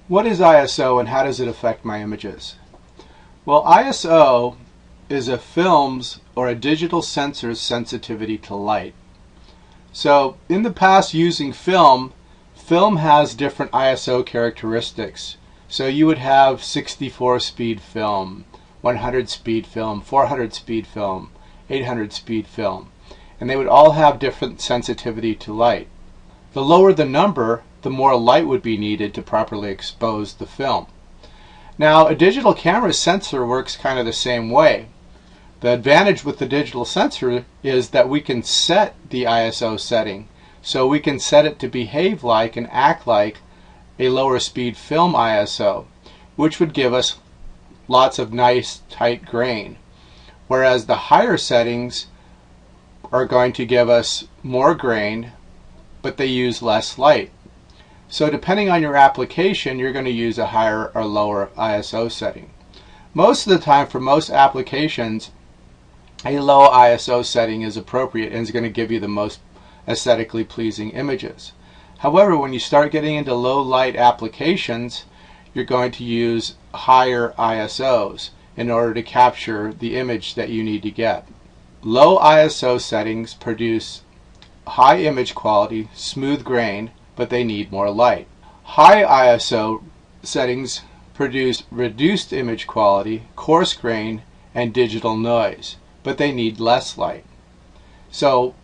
What is ISO and how does it affect my images? Well, ISO is a film's or a digital sensor's sensitivity to light. So in the past, using film has different ISO characteristics. So you would have 64 speed film, 100 speed film, 400 speed film, 800 speed film, and they would all have different sensitivity to light. The lower the number, the more light would be needed to properly expose the film. Now, a digital camera sensor works kind of the same way. The advantage with the digital sensor is that we can set the ISO setting. So we can set it to behave like and act like a lower speed film ISO, which would give us lots of nice tight grain. Whereas the higher settings are going to give us more grain, but they use less light. So depending on your application, you're going to use a higher or lower ISO setting. Most of the time, for most applications, a low ISO setting is appropriate and is going to give you the most aesthetically pleasing images. However, when you start getting into low light applications, you're going to use higher ISOs in order to capture the image that you need to get. Low ISO settings produce high image quality, smooth grain, but they need more light. High ISO settings produce reduced image quality, coarse grain, and digital noise, but they need less light. So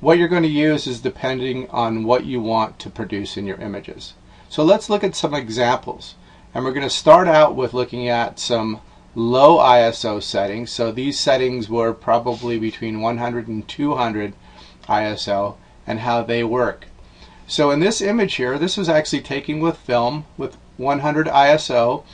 what you're going to use is depending on what you want to produce in your images. So let's look at some examples. And we're going to start out with looking at some low ISO settings. So these settings were probably between 100 and 200 ISO and how they work. So in this image here, this was actually taken with film with 100 ISO,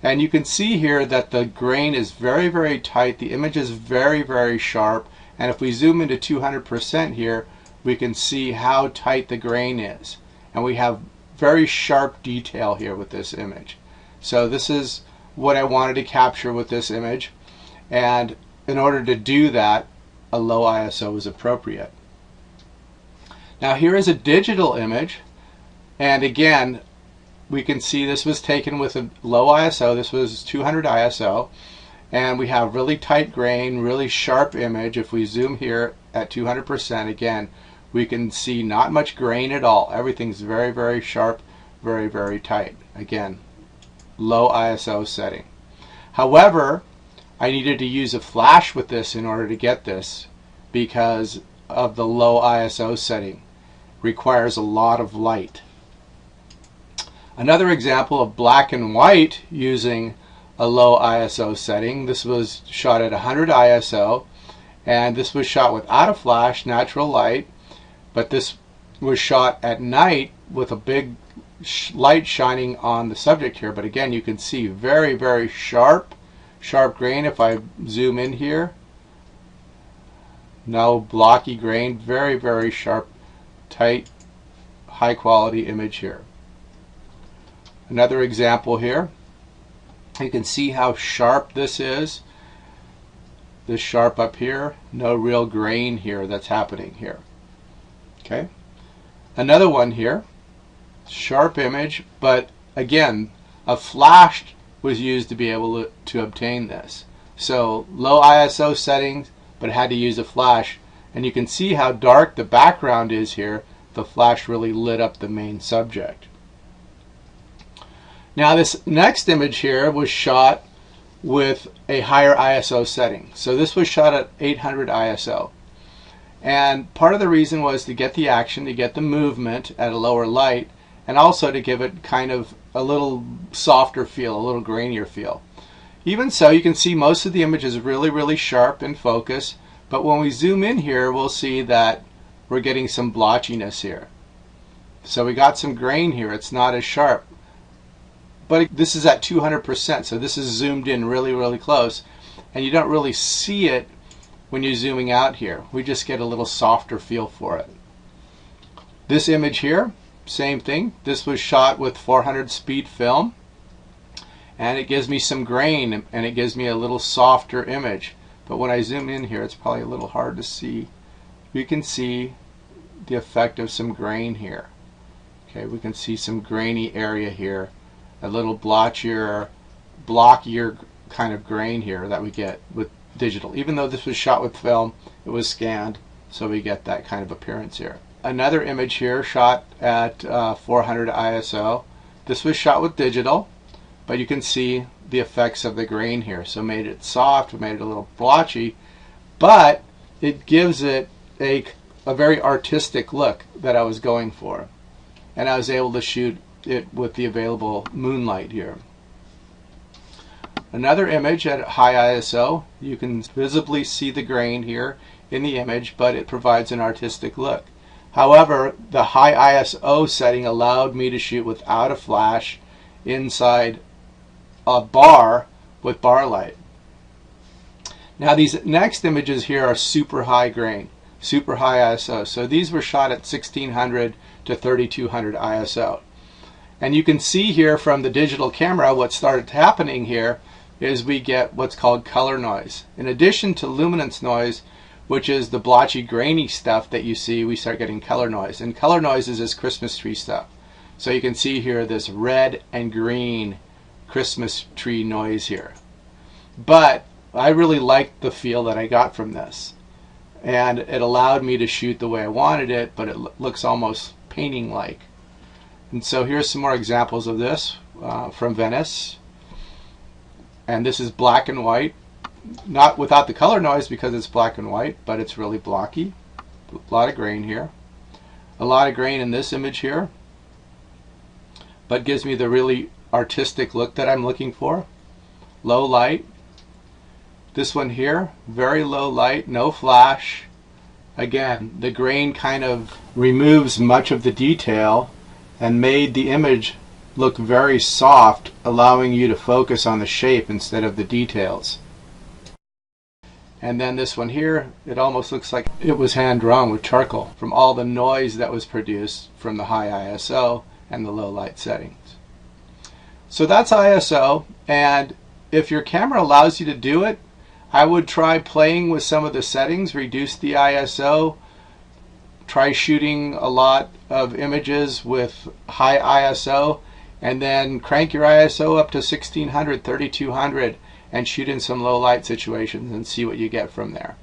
and you can see here that the grain is very, very tight. The image is very, very sharp, and if we zoom into 200% here, we can see how tight the grain is, and we have very sharp detail here with this image. So this is what I wanted to capture with this image, and in order to do that, a low ISO is appropriate. Now here is a digital image, and again we can see this was taken with a low ISO. This was 200 ISO, and we have really tight grain, really sharp image. If we zoom here at 200%, again we can see not much grain at all. Everything's very, very sharp, very, very tight. Again, low ISO setting. However, I needed to use a flash with this in order to get this because of the low ISO setting. Requires a lot of light. Another example of black and white using a low ISO setting. This was shot at 100 ISO, and this was shot without a flash, natural light, but this was shot at night with a big light shining on the subject here. But again, you can see very, very sharp grain. If I zoom in here, no blocky grain, very, very sharp, tight, high quality image here. Another example here, you can see how sharp this is. This sharp up here, no real grain here that's happening here. Okay, another one here, sharp image, but again a flash was used to be able to obtain this. So low ISO settings, but had to use a flash, and you can see how dark the background is here. The flash really lit up the main subject. Now this next image here was shot with a higher ISO setting. So this was shot at 800 ISO. And part of the reason was to get the action, to get the movement at a lower light, and also to give it kind of a little softer feel, a little grainier feel. Even so, you can see most of the image is really, really sharp in focus, but when we zoom in here, we'll see that we're getting some blotchiness here. So we got some grain here. It's not as sharp. But this is at 200%, so this is zoomed in really, really close, and you don't really see it when you're zooming out here. We just get a little softer feel for it. This image here, same thing. This was shot with 400 speed film, and it gives me some grain, and it gives me a little softer image. But when I zoom in here, it's probably a little hard to see. You can see the effect of some grain here. Okay, we can see some grainy area here a little blockier kind of grain here that we get with digital. Even though this was shot with film, it was scanned, so we get that kind of appearance here. Another image here shot at 400 ISO. This was shot with digital, but you can see the effects of the grain here. So made it soft, made it a little blotchy, but it gives it a very artistic look that I was going for. And I was able to shoot it with the available moonlight here. Another image at high ISO, you can visibly see the grain here in the image, but it provides an artistic look. However, the high ISO setting allowed me to shoot without a flash inside a bar with bar light. Now these next images here are super high grain, super high ISO. So these were shot at 1600 to 3200 ISO. And you can see here from the digital camera what started happening here is we get what's called color noise. In addition to luminance noise, which is the blotchy, grainy stuff that you see, we start getting color noise. And color noise is this Christmas tree stuff. So you can see here this red and green Christmas tree noise here. But I really liked the feel that I got from this. And it allowed me to shoot the way I wanted it, but it looks almost painting-like. And so here's some more examples of this from Venice. And this is black and white. Not without the color noise because it's black and white, but it's really blocky. A lot of grain here. A lot of grain in this image here, but gives me the really artistic look that I'm looking for. Low light. This one here, very low light, no flash. Again, the grain kind of removes much of the detail and made the image look very soft, allowing you to focus on the shape instead of the details. And then this one here, it almost looks like it was hand drawn with charcoal from all the noise that was produced from the high ISO and the low light settings. So that's ISO, and if your camera allows you to do it, I would try playing with some of the settings, reduce the ISO, try shooting a lot of images with high ISO, and then crank your ISO up to 1600, 3200, and shoot in some low light situations and see what you get from there.